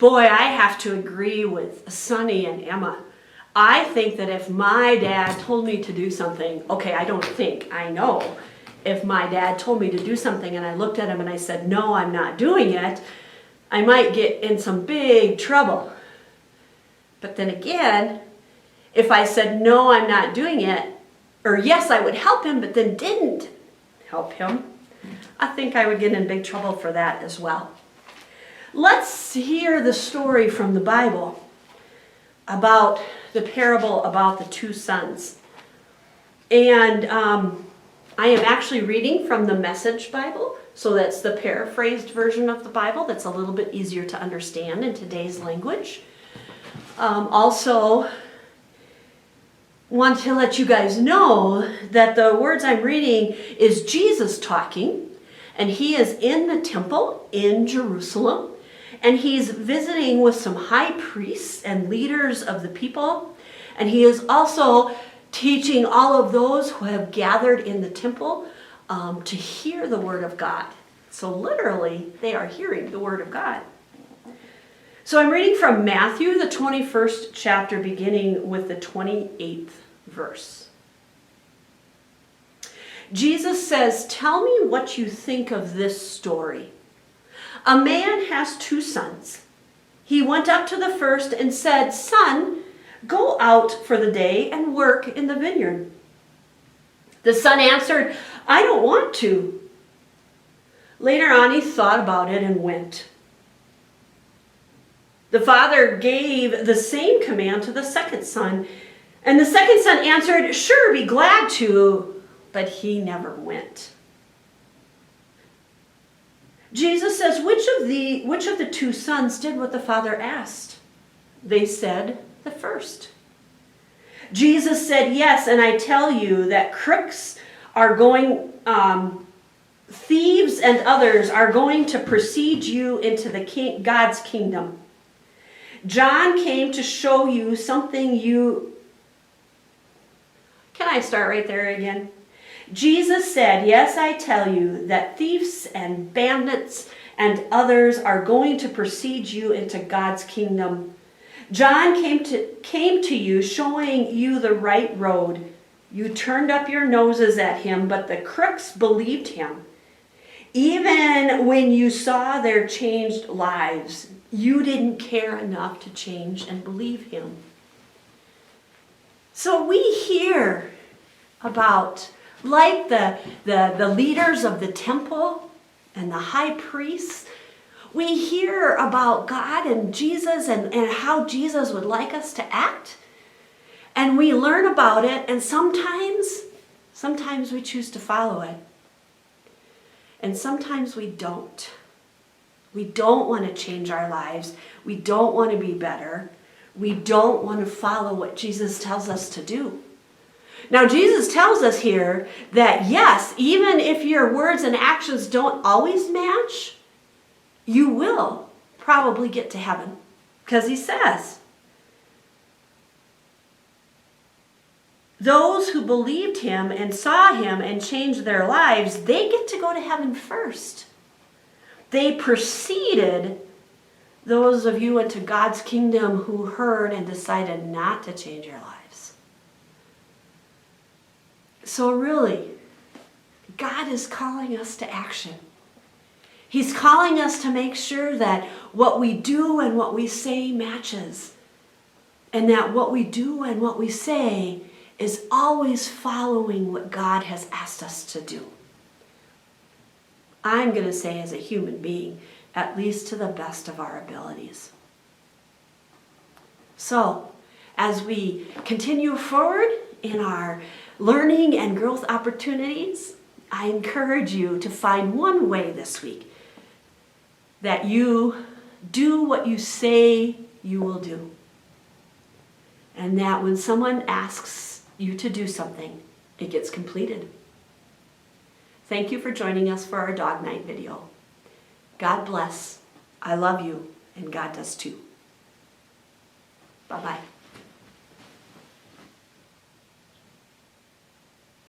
Boy, I have to agree with Sonny and Emma. I think that if my dad told me to do something, okay, I don't think, I know. If my dad told me to do something and I looked at him and I said, no, I'm not doing it, I might get in some big trouble. But then again, if I said, no, I'm not doing it, or yes, I would help him, but then didn't help him, I think I would get in big trouble for that as well. Let's hear the story from the Bible about the parable about the two sons. And I am actually reading from the Message Bible, so that's the paraphrased version of the Bible that's a little bit easier to understand in today's language. Also, want to let you guys know that the words I'm reading is Jesus talking, and he is in the temple in Jerusalem, and he's visiting with some high priests and leaders of the people, and he is also teaching all of those who have gathered in the temple to hear the word of God. So literally, they are hearing the word of God. So I'm reading from Matthew, the 21st chapter, beginning with the 28th verse. Jesus says, "Tell me what you think of this story. A man has two sons. He went up to the first and said, 'Son, go out for the day and work in the vineyard.' The son answered, 'I don't want to.' Later on, he thought about it and went. The father gave the same command to the second son, and the second son answered, 'Sure, be glad to,' but he never went." Jesus says, which of the two sons did what the father asked? They said, "The first." Jesus said, "Yes, and I tell you that crooks are going, thieves and others are going to precede you into God's kingdom. John came to show you something you..." Can I start right there again? Jesus said, "Yes, I tell you that thieves and bandits and others are going to precede you into God's kingdom. John came to you showing you the right road. You turned up your noses at him, but the crooks believed him. Even when you saw their changed lives, you didn't care enough to change and believe him." So we hear about, like the leaders of the temple and the high priests, we hear about God and Jesus and how Jesus would like us to act. And we learn about it, and sometimes we choose to follow it. And sometimes we don't. We don't want to change our lives. We don't want to be better. We don't want to follow what Jesus tells us to do. Now, Jesus tells us here that yes, even if your words and actions don't always match, you will probably get to heaven. Because he says, those who believed him and saw him and changed their lives, they get to go to heaven first. They preceded those of you into God's kingdom who heard and decided not to change your lives. So really, God is calling us to action. He's calling us to make sure that what we do and what we say matches. And that what we do and what we say is always following what God has asked us to do. I'm going to say as a human being, at least to the best of our abilities. So, as we continue forward in our learning and growth opportunities, I encourage you to find one way this week that you do what you say you will do. And that when someone asks you to do something, it gets completed. Thank you for joining us for our Dog Night video. God bless. I love you, and God does too. Bye-bye.